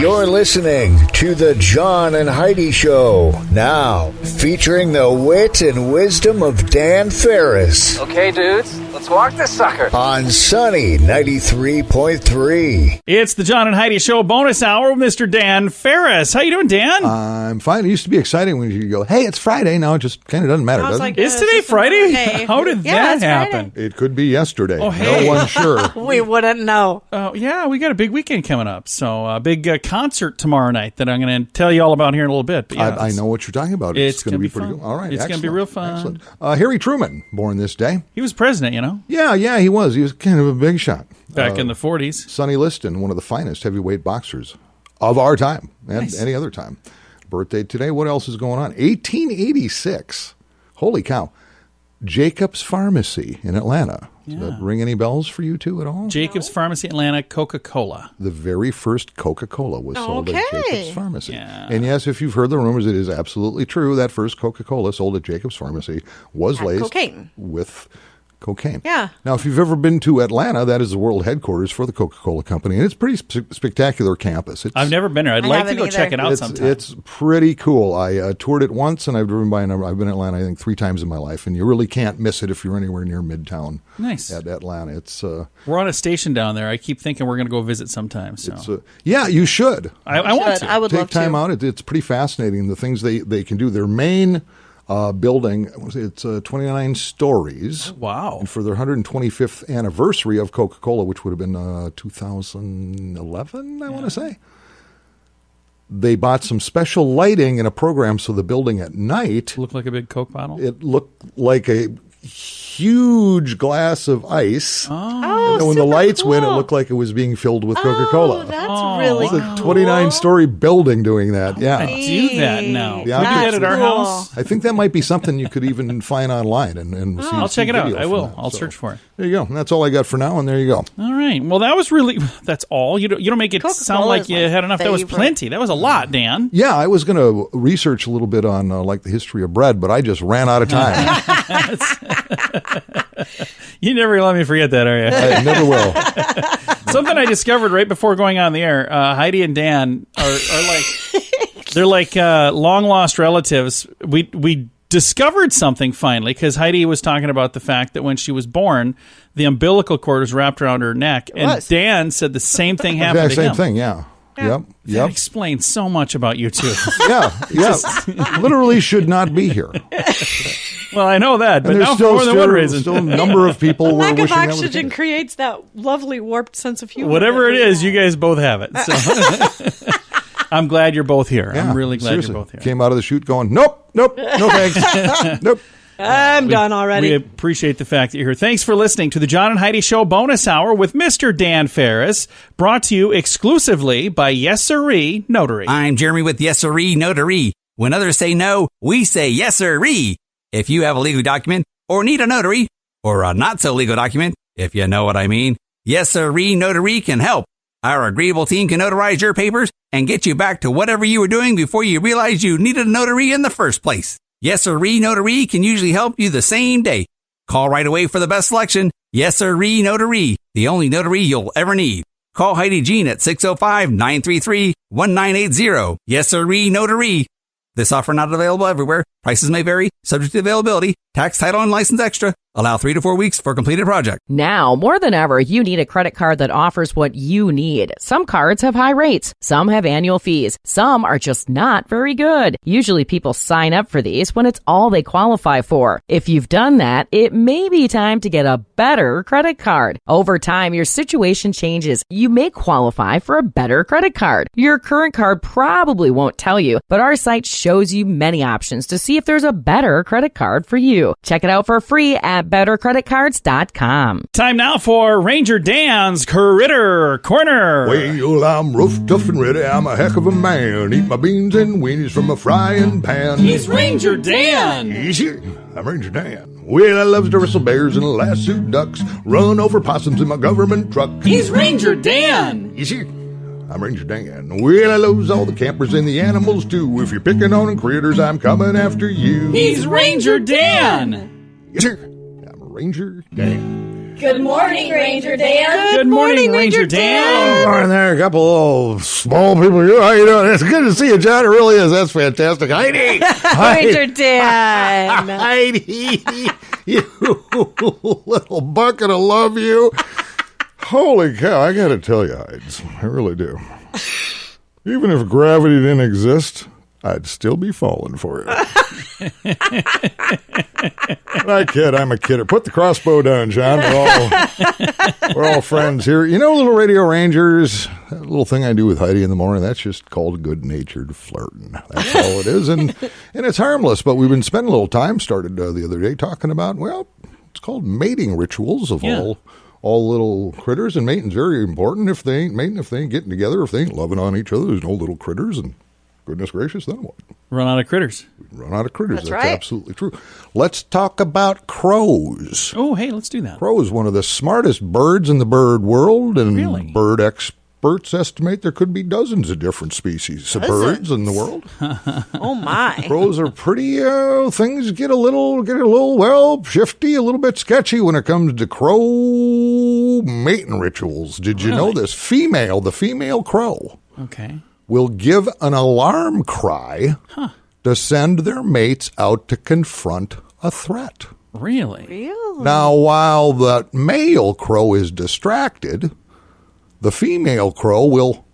You're listening to the John and Heidi Show, now featuring the wit and wisdom of Dan Farris. Okay, dudes, let's walk this sucker. On Sunny 93.3. It's the John and Heidi Show bonus hour with Mr. Dan Farris. How you doing, Dan? I'm fine. It used to be exciting when you go, hey, it's Friday. Now it just kind of doesn't matter, does it? Is today Friday? How did that happen? It could be yesterday. Oh, hey. No one's sure. We wouldn't know. Yeah, we got a big weekend coming up. So a big concert tomorrow night that I'm going to tell you all about here in a little bit. But yeah, I know what you're talking about. It's going to be pretty fun. good. All right, it's going to be real fun. Excellent. Harry Truman, born this day. He was president, you know? Yeah, he was. He was kind of a big shot. Back in the 40s. Sonny Liston, one of the finest heavyweight boxers of our time and any other time. Birthday today. What else is going on? 1886. Holy cow. Jacob's Pharmacy in Atlanta. Does that ring any bells for you two at all? Jacob's Pharmacy, Atlanta, Coca-Cola. The very first Coca-Cola was sold at Jacob's Pharmacy. Yeah. And yes, if you've heard the rumors, it is absolutely true. That first Coca-Cola sold at Jacob's Pharmacy was laced cocaine. with cocaine. Yeah. Now, if you've ever been to Atlanta, that is the world headquarters for the Coca-Cola Company, and it's a pretty spectacular campus. I've never been there. I'd like to go check it out sometime. It's pretty cool. I toured it once, and I've driven by, and I've been in Atlanta, I think, 3 times in my life, and you really can't miss it if you're anywhere near Midtown. Nice. At Atlanta. It's we're on a station down there. I keep thinking we're going to go visit sometime. So. Yeah, you should. I want to. I would love to. Take time out. It's pretty fascinating, the things they can do. Their main building, it's 29 stories. Wow. And for their 125th anniversary of Coca-Cola, which would have been 2011, I want to say, they bought some special lighting and a program so the building at night Looked like a big Coke bottle? it looked like a huge glass of ice. Oh, And when the lights cool. went, it looked like it was being filled with Coca-Cola. Oh, that's really It's a cool. 29-story building doing that. I Yeah. do that now. Yeah, Can we do that at our cool. house? I think that might be something you could even find online and see. I'll check it out. video I from will. that. I'll So, search for it. There you go. And that's all I got for now, and there you go. All right. Well, that was really. That's all. You don't make it Coca-Cola sound like is you my had enough. That was favorite. plenty. That was a lot, Dan. Yeah, I was going to research a little bit on like the history of bread, but I just ran out of time. You never let me forget that, are you? I never will. Something I discovered right before going on the air. Heidi and Dan are like they're like long lost relatives. We discovered something finally because Heidi was talking about the fact that when she was born, the umbilical cord was wrapped around her neck, and Dan said the same thing happened to him. Same thing. Yeah. That Yep. explains so much about you two. Yeah. Literally should not be here. Well, I know that, but And now there's for more than one reason. still a number of people were Lack wishing of that was oxygen the case. creates that lovely warped sense of humor. Whatever that it we is, you have. guys both have it. So. I'm glad you're both here. Yeah, I'm really glad seriously. you're both here. Came out of the chute going, nope, no thanks. Nope. I'm done already. We appreciate the fact that you're here. Thanks for listening to the John and Heidi Show bonus hour with Mr. Dan Farris, brought to you exclusively by Yes Sirree Notary. I'm Jeremy with Yes Sirree Notary. When others say no, we say yes sirree. If you have a legal document or need a notary or a not so legal document, if you know what I mean, Yes Sirree Notary can help. Our agreeable team can notarize your papers and get you back to whatever you were doing before you realized you needed a notary in the first place. Yes Sirree Notary can usually help you the same day. Call right away for the best selection. Yes Sirree Notary, the only notary you'll ever need. Call Heidi Jean at 605-933-1980. Yes Sirree Notary. This offer not available everywhere. Prices may vary, subject to availability. Tax, title, and license extra. Allow 3 to 4 weeks for completed project. Now, more than ever, you need a credit card that offers what you need. Some cards have high rates. Some have annual fees. Some are just not very good. Usually people sign up for these when it's all they qualify for. If you've done that, it may be time to get a better credit card. Over time, your situation changes. You may qualify for a better credit card. Your current card probably won't tell you, but our site shows you many options to see if there's a better credit card for you. Check it out for free at bettercreditcards.com. Time now for Ranger Dan's Critter Corner. Well, I'm rough, tough, and ready. I'm a heck of a man. Eat my beans and weenies from a frying pan. He's Ranger Dan. Easy. I'm Ranger Dan. Well, I loves to wrestle bears and lasso ducks, run over possums in my government truck. He's Ranger Dan. Easy. I'm Ranger Dan. Well, I loves all the campers and the animals too. If you're picking on critters, I'm coming after you. He's Ranger Dan. Yes, sir. I'm Ranger Dan. Good morning, Ranger Dan. Good morning, Ranger Dan. Good morning there, a couple of small people here. How you doing? It's good to see you, John. It really is. That's fantastic. Heidi! Ranger Dan. Heidi! You little bucket, I love you. Holy cow, I gotta tell you, Heids, I really do. Even if gravity didn't exist, I'd still be falling for you. I kid, I'm a kidder. Put the crossbow down, John. We're all friends here. You know, little Radio Rangers, that little thing I do with Heidi in the morning, that's just called good-natured flirting. That's all it is, and it's harmless, but we've been spending a little time, started the other day, talking about, well, it's called mating rituals of all little critters, and mating's very important. If they ain't mating, if they ain't getting together, if they ain't loving on each other, there's no little critters, and goodness gracious, then what? Run out of critters. Run out of critters. That's That's right. absolutely true. Let's talk about crows. Oh, hey, let's do that. Crows, one of the smartest birds in the bird world, and Really? bird experts estimate there could be dozens of different species of birds in the world. Oh, my. Crows are pretty, things get a little, well, shifty, a little bit sketchy when it comes to crow mating rituals. Did you know this? The female crow Okay. will give an alarm cry to send their mates out to confront a threat. Really? Really? Now, while the male crow is distracted, the female crow will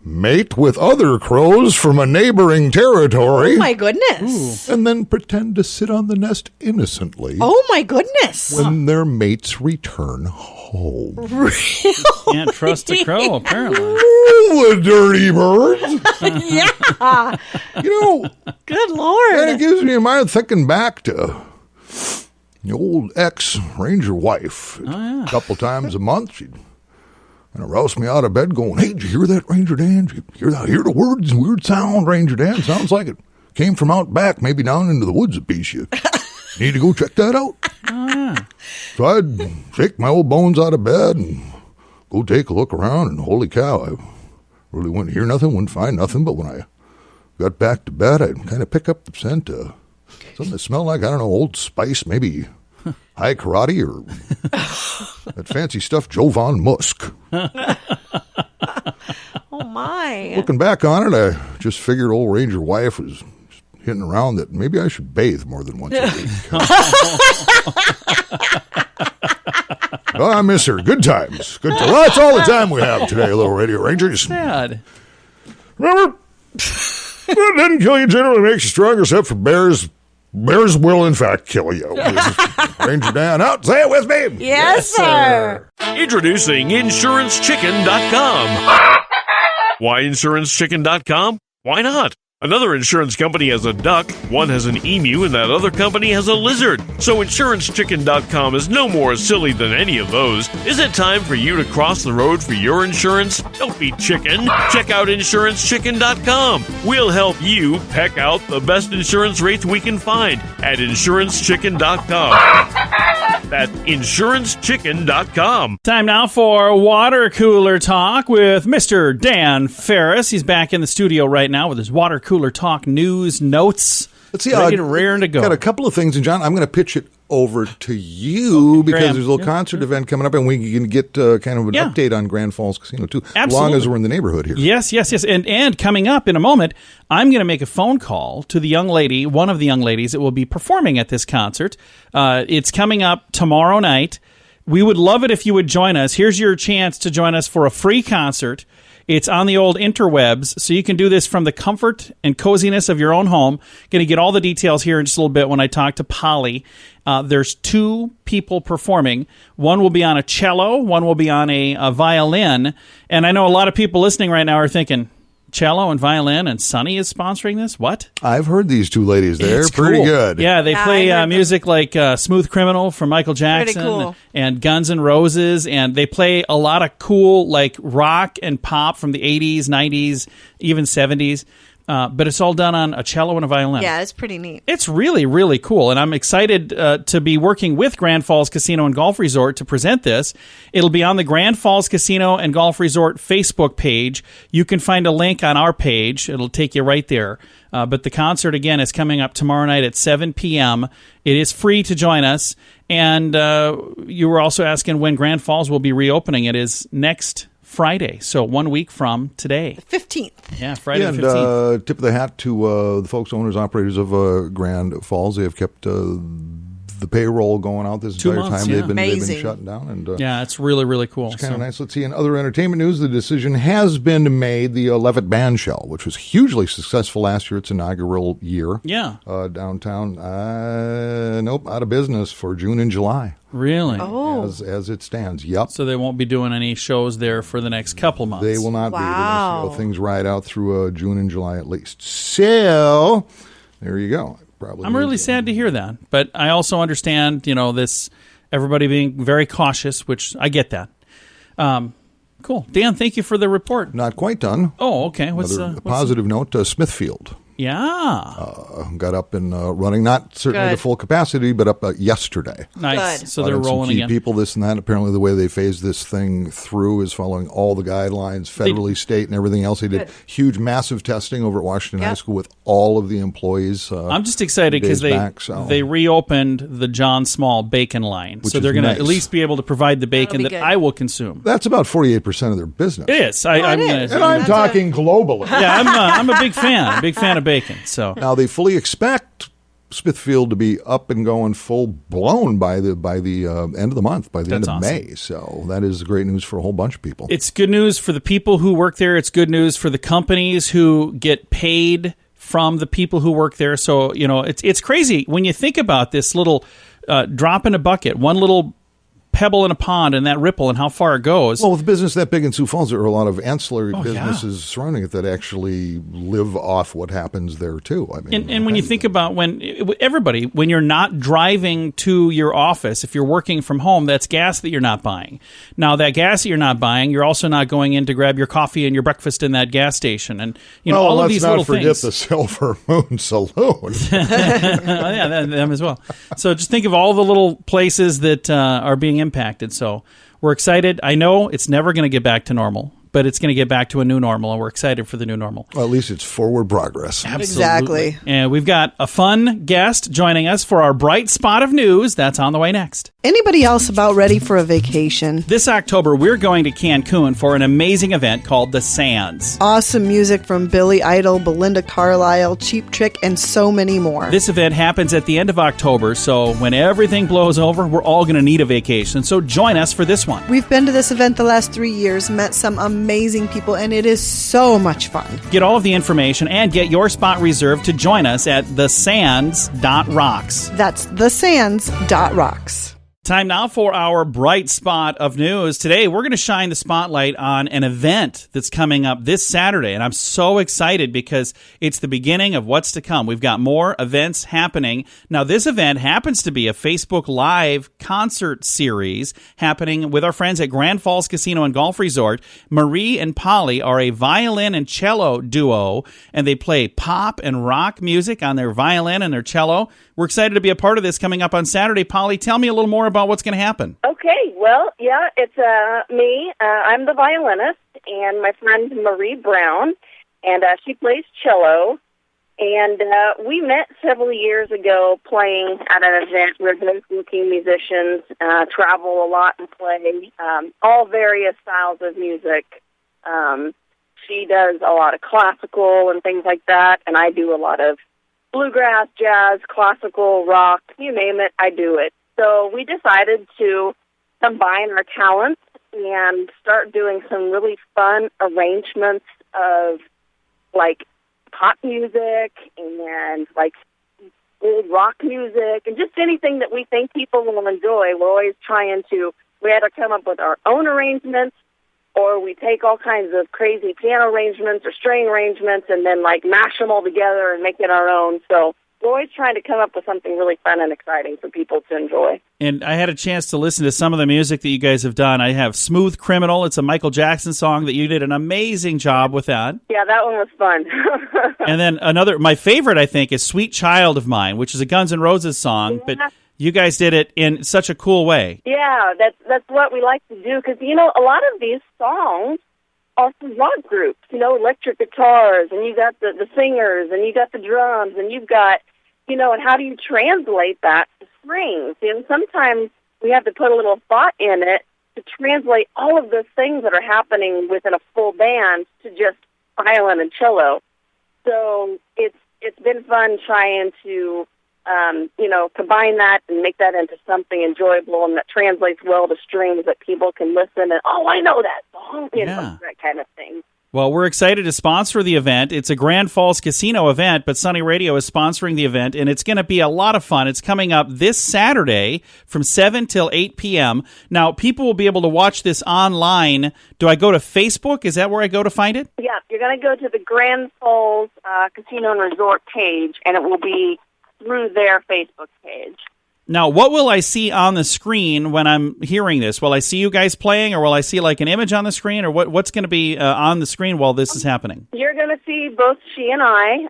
mate with other crows from a neighboring territory Oh, my goodness. and then pretend to sit on the nest innocently Oh, my goodness. when their mates return home. Can't trust a crow, apparently. Oh, the dirty birds! Yeah. You know, Good Lord. and it gives me a mind thinking back to the old ex-ranger wife. A couple times a month, she'd kind of rouse me out of bed going, hey, did you hear that, Ranger Dan? Did you hear the weird sound, Ranger Dan? Sounds like it came from out back, maybe down into the woods a piece. You need to go check that out. So I'd shake my old bones out of bed and go take a look around, and holy cow, I really wouldn't hear nothing, wouldn't find nothing, but when I got back to bed, I'd kind of pick up the scent of something that smelled like, I don't know, Old Spice, maybe high karate, or that fancy stuff, Jovan Musk. Oh, my. Looking back on it, I just figured old Ranger wife was hitting around that maybe I should bathe more than once a week. Oh, I miss her. Good times. Well, that's all the time we have today, little Radio Rangers. Sad. Remember, what doesn't kill you generally makes you stronger, except for bears. Bears will, in fact, kill you. This is Ranger Dan out. Say it with me. Yes, sir. Introducing InsuranceChicken.com. Why InsuranceChicken.com? Why not? Another insurance company has a duck, one has an emu, and that other company has a lizard. So InsuranceChicken.com is no more silly than any of those. Is it time for you to cross the road for your insurance? Don't be chicken. Check out InsuranceChicken.com. We'll help you peck out the best insurance rates we can find at InsuranceChicken.com. That's InsuranceChicken.com. Time now for Water Cooler Talk with Mr. Dan Farris. He's back in the studio right now with his Water Cooler Talk news notes. Let's see. Ready to rear to go. Got a couple of things, and John, I'm going to pitch it over to you because Graham. there's a little concert event coming up, and we can get kind of an update on Grand Falls Casino too, as long as we're in the neighborhood here. Yes. And coming up in a moment, I'm going to make a phone call to the young lady, one of the young ladies that will be performing at this concert. It's coming up tomorrow night. We would love it if you would join us. Here's your chance to join us for a free concert. It's on the old interwebs, so you can do this from the comfort and coziness of your own home. Going to get all the details here in just a little bit when I talk to Polly. There's two people performing. One will be on a cello, one will be on a violin. And I know a lot of people listening right now are thinking, cello and violin, and Sonny is sponsoring this? What? I've heard these two ladies. They're It's pretty cool. good. Yeah, they play I heard music like Smooth Criminal from Michael Jackson cool. and Guns N' Roses, and they play a lot of cool like rock and pop from the 80s, 90s, even 70s. But it's all done on a cello and a violin. Yeah, it's pretty neat. It's really, really cool, and I'm excited to be working with Grand Falls Casino and Golf Resort to present this. It'll be on the Grand Falls Casino and Golf Resort Facebook page. You can find a link on our page. It'll take you right there. But the concert, again, is coming up tomorrow night at 7 p.m. It is free to join us, and you were also asking when Grand Falls will be reopening. It is next Friday, so 1 week from today. 15th. Yeah, Friday and, the 15th. Tip of the hat to the folks, owners, operators of Grand Falls. They have kept the payroll going out this 2 entire months, time. yeah. They've been Amazing. shutting down. And Yeah, it's really, really cool. it's kind of nice. Let's see. In other entertainment news, the decision has been made. The Levitt Bandshell, which was hugely successful last year, its inaugural year. Yeah. Downtown. Nope, out of business for June and July. Really? Oh. As it stands. Yep. So they won't be doing any shows there for the next couple months. They will not be. They're Wow. going to see how things ride out through June and July at least. So, there you go. Probably. I'm really sad to hear that, but I also understand, this everybody being very cautious, which I get that. Cool, Dan. Thank you for the report. Not quite done. Oh, okay. Another positive note, Smithfield Yeah, got up and running, not certainly Good. to full capacity, but up yesterday. nice. Good. So Brought they're in some rolling key again. people, this and that. Apparently, the way they phased this thing through is following all the guidelines, federally, state, and everything else. They did Good. huge, massive testing over at Washington Yeah. High School with all of the employees. I'm just excited because days back, so. they reopened the John Small bacon line, Which so is they're going to nice. at least be able to provide the bacon be that good. I will consume. That's about 48% of their business. It is. I'm it gonna, is. And I'm That's talking globally. yeah, I'm a big fan of bacon. So Now they fully expect Smithfield to be up and going full blown by the end of the month, by the end That's of awesome. May. So that is great news for a whole bunch of people. it's good news for the people who work there. It's good news for the companies who get paid from the people who work there. So, it's crazy when you think about this little drop in a bucket, one little pebble in a pond and that ripple and how far it goes. Well, with business that big in Sioux Falls, there are a lot of ancillary Oh, businesses surrounding it that actually live off what happens there too. I mean, And when you think about when you're not driving to your office, if you're working from home, that's gas that you're not buying. Now, that gas that you're not buying, you're also not going in to grab your coffee and your breakfast in that gas station. And, all of these little let's not things. forget the Silver Moon Saloon. Yeah, them as well. So just think of all the little places that are being impacted. So we're excited. I know it's never going to get back to normal, but it's going to get back to a new normal, and we're excited for the new normal. Well, at least it's forward progress. Absolutely. Exactly. And we've got a fun guest joining us for our bright spot of news. That's on the way next. Anybody else about ready for a vacation? This October, we're going to Cancun for an amazing event called The Sands. Awesome music from Billy Idol, Belinda Carlisle, Cheap Trick, and so many more. This event happens at the end of October, so when everything blows over, we're all going to need a vacation. So join us for this one. We've been to this event the last 3 years, met some amazing people, and it is so much fun. Get all of the information and get your spot reserved to join us at thesands.rocks. That's thesands.rocks. Time now for our bright spot of news. Today, we're going to shine the spotlight on an event that's coming up this Saturday, and I'm so excited because it's the beginning of what's to come. We've got more events happening. Now, this event happens to be a Facebook Live concert series happening with our friends at Grand Falls Casino and Golf Resort. Marie and Polly are a violin and cello duo, and they play pop and rock music on their violin and their cello. We're excited to be a part of this coming up on Saturday. Polly, tell me a little more about what's going to happen. Okay, well, yeah, it's me. I'm the violinist, and my friend Marie Brown, and she plays cello. And we met several years ago playing at an event. We're both working musicians, travel a lot and play all various styles of music. She does a lot of classical and things like that, and I do a lot of bluegrass, jazz, classical, rock, you name it, I do it. So we decided to combine our talents and start doing some really fun arrangements of, like, pop music and, like, old rock music and just anything that we think people will enjoy. We're always trying to, we had to come up with our own arrangements, or we take all kinds of crazy piano arrangements or string arrangements and then, like, mash them all together and make it our own. So we're always trying to come up with something really fun and exciting for people to enjoy. And I had a chance to listen to some of the music that you guys have done. I have Smooth Criminal. It's a Michael Jackson song that you did an amazing job with that. Yeah, that one was fun. And then my favorite, I think, is Sweet Child of Mine, which is a Guns N' Roses song, but you guys did it in such a cool way. Yeah, that's what we like to do, because, a lot of these songs are from rock groups, electric guitars, and you got the singers, and you got the drums, and you've got, and how do you translate that to strings? Sometimes we have to put a little thought in it to translate all of those things that are happening within a full band to just violin and cello. So it's been fun trying to, combine that and make that into something enjoyable and that translates well to strings that people can listen and, I know that song, that kind of thing. Well, we're excited to sponsor the event. It's a Grand Falls Casino event, but Sunny Radio is sponsoring the event, and it's going to be a lot of fun. It's coming up this Saturday from 7 till 8 p.m. Now, people will be able to watch this online. Do I go to Facebook? Is that where I go to find it? Yeah, you're going to go to the Grand Falls Casino and Resort page, and it will be through their Facebook page. Now, what will I see on the screen when I'm hearing this? Will I see you guys playing, or will I see like an image on the screen, or what's going to be on the screen while this is happening? You're going to see both she and I,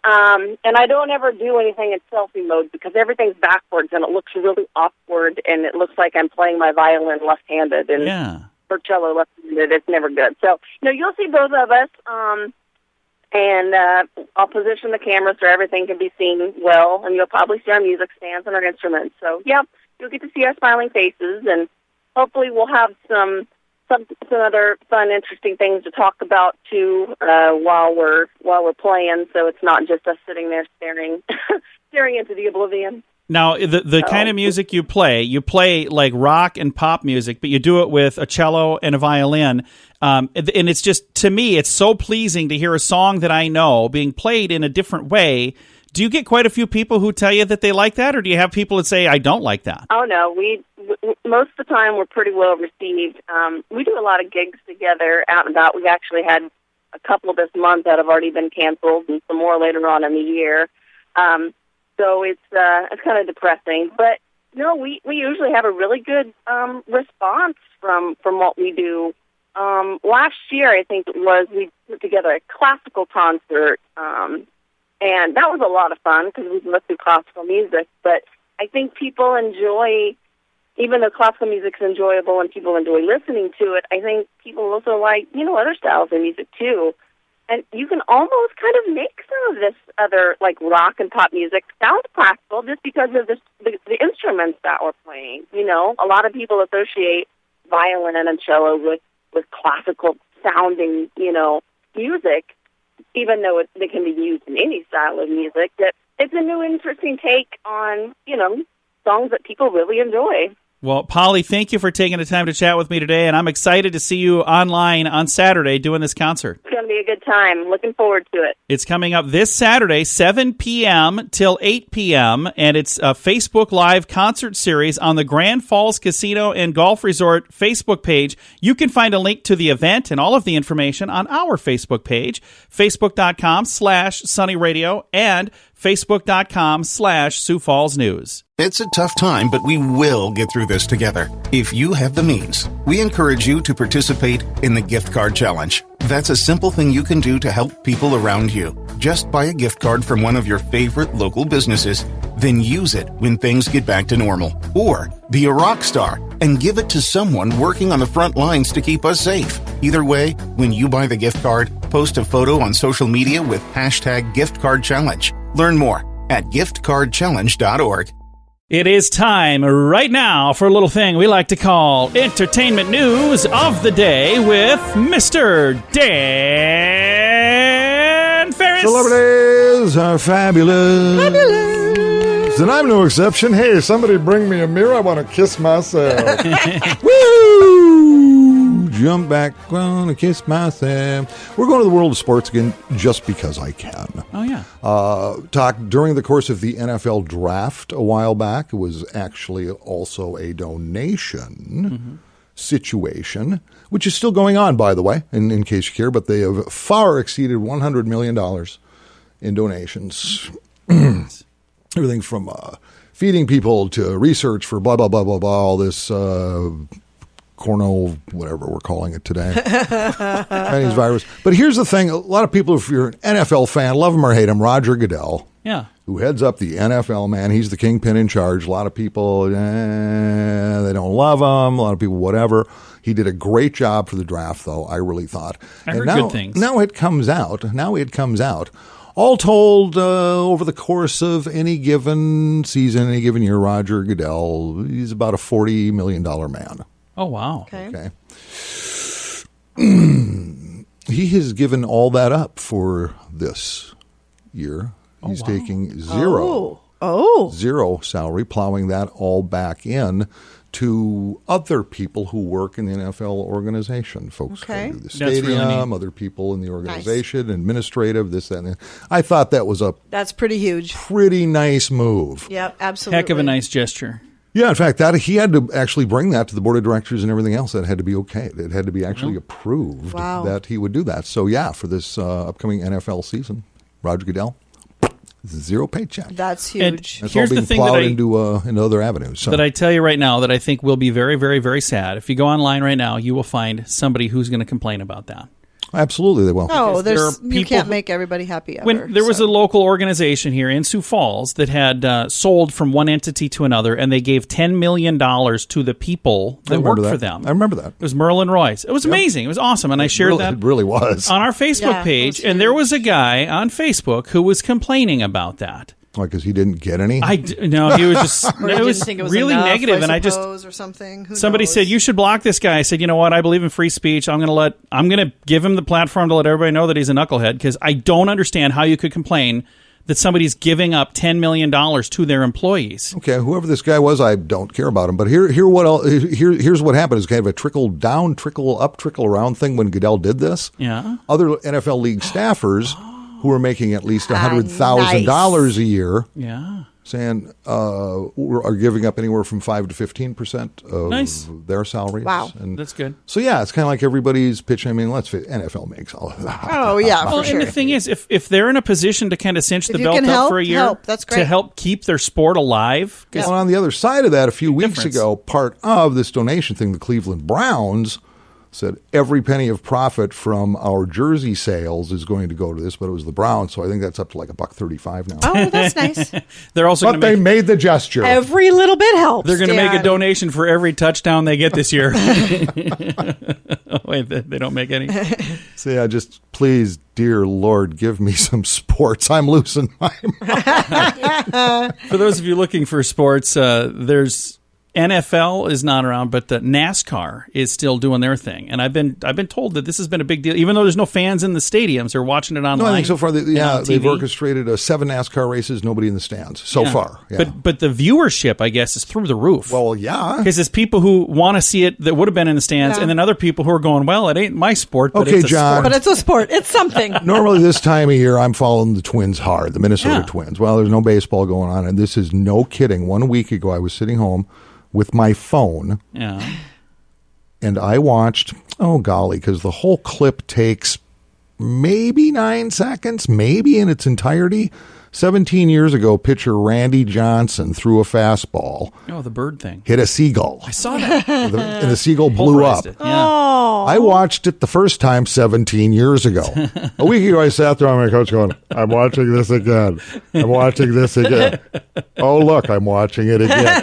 and I don't ever do anything in selfie mode because everything's backwards and it looks really awkward, and it looks like I'm playing my violin left-handed and for cello left-handed. It's never good. So, you'll see both of us. And I'll position the camera so everything can be seen well, and you'll probably see our music stands and our instruments. So, you'll get to see our smiling faces, and hopefully we'll have some other fun, interesting things to talk about too while we're playing. So it's not just us sitting there staring into the oblivion. Now, the kind of music you play like rock and pop music, but you do it with a cello and a violin. And it's just, to me, it's so pleasing to hear a song that I know being played in a different way. Do you get quite a few people who tell you that they like that, or do you have people that say, I don't like that? Oh, no. We most of the time, we're pretty well received. We do a lot of gigs together out and about. We've actually had a couple this month that have already been canceled and some more later on in the year. So it's kind of depressing, but we usually have a really good response from what we do. Last year, I think it was, we put together a classical concert, and that was a lot of fun because we looked through classical music. But I think people enjoy, even though classical music's enjoyable and people enjoy listening to it, I think people also like other styles of music too. And you can almost kind of make some of this other, like, rock and pop music sound classical just because of the instruments that we're playing. A lot of people associate violin and cello with classical sounding, music, even though they can be used in any style of music. That it's a new, interesting take on, songs that people really enjoy. Well, Polly, thank you for taking the time to chat with me today, and I'm excited to see you online on Saturday doing this concert. It's going to be a good time. Looking forward to it. It's coming up this Saturday, 7 p.m. till 8 p.m., and it's a Facebook Live concert series on the Grand Falls Casino and Golf Resort Facebook page. You can find a link to the event and all of the information on our Facebook page, facebook.com/sunnyradio and facebook.com/Sioux Falls News. It's a tough time, but we will get through this together. If you have the means, we encourage you to participate in the gift card challenge. That's a simple thing you can do to help people around you. Just buy a gift card from one of your favorite local businesses, then use it when things get back to normal. Or be a rock star and give it to someone working on the front lines to keep us safe. Either way, when you buy the gift card, post a photo on social media with #GiftCardChallenge. Learn more at giftcardchallenge.org. It is time right now for a little thing we like to call Entertainment News of the Day with Mr. Dan Farris. Celebrities are fabulous. And I'm no exception. Hey, somebody bring me a mirror. I want to kiss myself. Woo! Jump back, gonna kiss myself. We're going to the world of sports again just because I can. Oh, yeah. Talked during the course of the NFL draft a while back. It was actually also a donation situation, which is still going on, by the way, in case you care, but they have far exceeded $100 million in donations. everything from feeding people to research for blah, blah, blah, blah, blah, all this corno, whatever we're calling it today. Chinese virus. But here's the thing. A lot of people, if you're an NFL fan, love him or hate him, Roger Goodell, who heads up the NFL, man. He's the kingpin in charge. A lot of people, they don't love him. A lot of people, whatever. He did a great job for the draft, though, I really thought. I heard good things. Now it comes out. All told, over the course of any given season, any given year, Roger Goodell, he's about a $40 million man. Oh, wow. Okay. He has given all that up for this year. He's taking zero salary, plowing that all back in to other people who work in the NFL organization. Folks who do the stadium, other people in the organization, administrative, this, that, and that. I thought that was that's pretty huge. Pretty nice move. Yep, absolutely. Heck of a nice gesture. Yeah, in fact, that he had to actually bring that to the board of directors and everything else. That had to be okay. It had to be actually approved that he would do that. So, yeah, for this upcoming NFL season, Roger Goodell, zero paycheck. That's huge. That's here's all being the thing plowed that into other avenues. So. That I tell you right now that I think will be very, very, very sad. If you go online right now, you will find somebody who's going to complain about that. Absolutely, they will. No, you can't make everybody happy ever. When there was a local organization here in Sioux Falls that had sold from one entity to another, and they gave $10 million to the people that worked for them. I remember that. It was Merlin Royce. It was amazing. It was awesome, and I shared that. It really was. On our Facebook page, and there was a guy on Facebook who was complaining about that. Like, because he didn't get any? No, he was just, it was really negative. And or something. Somebody said, you should block this guy. I said, you know what? I believe in free speech. I'm going to give him the platform to let everybody know that he's a knucklehead, because I don't understand how you could complain that somebody's giving up $10 million to their employees. Okay, whoever this guy was, I don't care about him. But here's what happened. It's kind of a trickle down, trickle up, trickle around thing when Goodell did this. Yeah. Other NFL league staffers who are making at least $100,000 a year, saying are giving up anywhere from 5 to 15% of their salaries. Wow, and that's good. So yeah, it's kind of like everybody's pitching. I mean, let's face it, NFL makes all of that. Oh yeah, well, and the thing is, if they're in a position to kind of cinch the belt up for a year, that's great. To help keep their sport alive. Well, on the other side of that, a few weeks ago, part of this donation thing, the Cleveland Browns said every penny of profit from our jersey sales is going to go to this, but it was the Browns, so I think that's up to like $1.35 now. Oh, that's nice. They're also, but they made the gesture. Every little bit helps. They're going to make a donation for every touchdown they get this year. Oh, wait, they don't make any. So yeah, just please, dear Lord, give me some sports. I'm losing my mind. For those of you looking for sports, there's NFL is not around, but the NASCAR is still doing their thing, and I've been told that this has been a big deal, even though there's no fans in the stadiums. They're watching it online. No, I think so far, they've orchestrated 7 NASCAR races, nobody in the stands so far. Yeah. But the viewership, I guess, is through the roof. Well, yeah, because there's people who want to see it that would have been in the stands, and then other people who are going, well, it ain't my sport, but it's a sport. But it's a sport. It's something. Normally this time of year, I'm following the Twins hard, the Minnesota Twins. Well, there's no baseball going on, and this is no kidding. 1 week ago, I was sitting home with my phone, and I watched, oh golly, because the whole clip takes maybe 9 seconds, maybe in its entirety. 17 years ago, pitcher Randy Johnson threw a fastball. Oh, the bird thing. Hit a seagull. I saw that. And the seagull blew up. I watched it the first time 17 years ago. A week ago, I sat there on my couch going, I'm watching this again. I'm watching this again. Oh, look, I'm watching it again.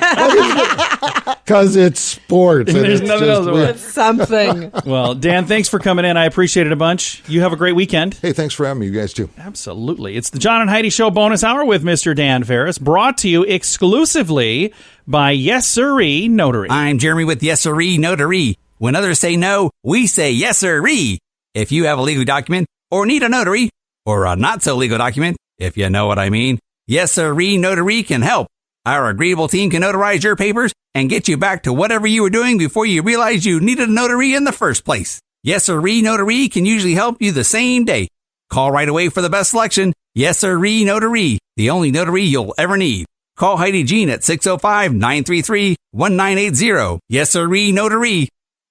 Because it's sports. And there's nothing else. It's something. Well, Dan, thanks for coming in. I appreciate it a bunch. You have a great weekend. Hey, thanks for having me. You guys too. Absolutely. It's the John and Heidi Show bonus hour with Mr. Dan Farris, brought to you exclusively by Yes Sirree Notary. I'm Jeremy with Yes Sirree Notary. When others say no, we say yes sirree. If you have a legal document or need a notary or a not so legal document, if you know what I mean, Yes Sirree Notary can help. Our agreeable team can notarize your papers and get you back to whatever you were doing before you realized you needed a notary in the first place. Yes Sirree Notary can usually help you the same day. Call right away for the best selection. Yes Sirree Notary, the only notary you'll ever need. Call Heidi Jean at 605-933-1980. Yes Sirree Notary.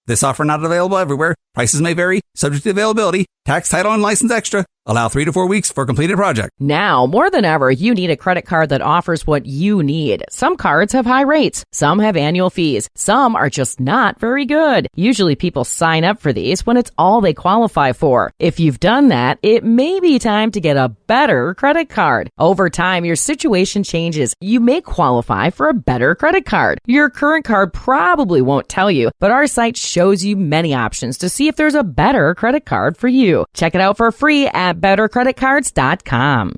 This offer not available everywhere. Prices may vary, subject to availability, tax, title, and license extra. Allow 3 to 4 weeks for completed project. Now, more than ever, you need a credit card that offers what you need. Some cards have high rates. Some have annual fees. Some are just not very good. Usually people sign up for these when it's all they qualify for. If you've done that, it may be time to get a better credit card. Over time, your situation changes. You may qualify for a better credit card. Your current card probably won't tell you, but our site shows you many options to see if there's a better credit card for you. Check it out for free at bettercreditcards.com.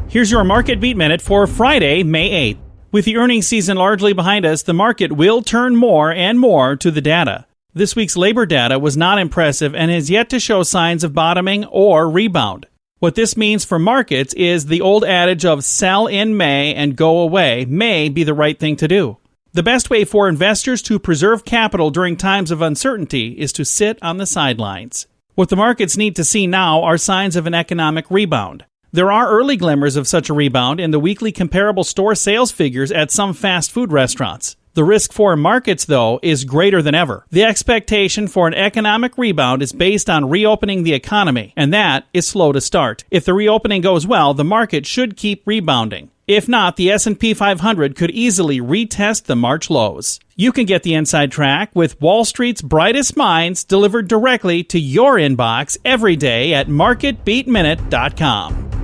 Here's your Market Beat Minute for Friday, May 8th. With the earnings season largely behind us, the market will turn more and more to the data. This week's labor data was not impressive and has yet to show signs of bottoming or rebound. What this means for markets is the old adage of sell in May and go away may be the right thing to do. The best way for investors to preserve capital during times of uncertainty is to sit on the sidelines. What the markets need to see now are signs of an economic rebound. There are early glimmers of such a rebound in the weekly comparable store sales figures at some fast food restaurants. The risk for markets, though, is greater than ever. The expectation for an economic rebound is based on reopening the economy, and that is slow to start. If the reopening goes well, the market should keep rebounding. If not, the S&P 500 could easily retest the March lows. You can get the inside track with Wall Street's brightest minds delivered directly to your inbox every day at MarketBeatMinute.com.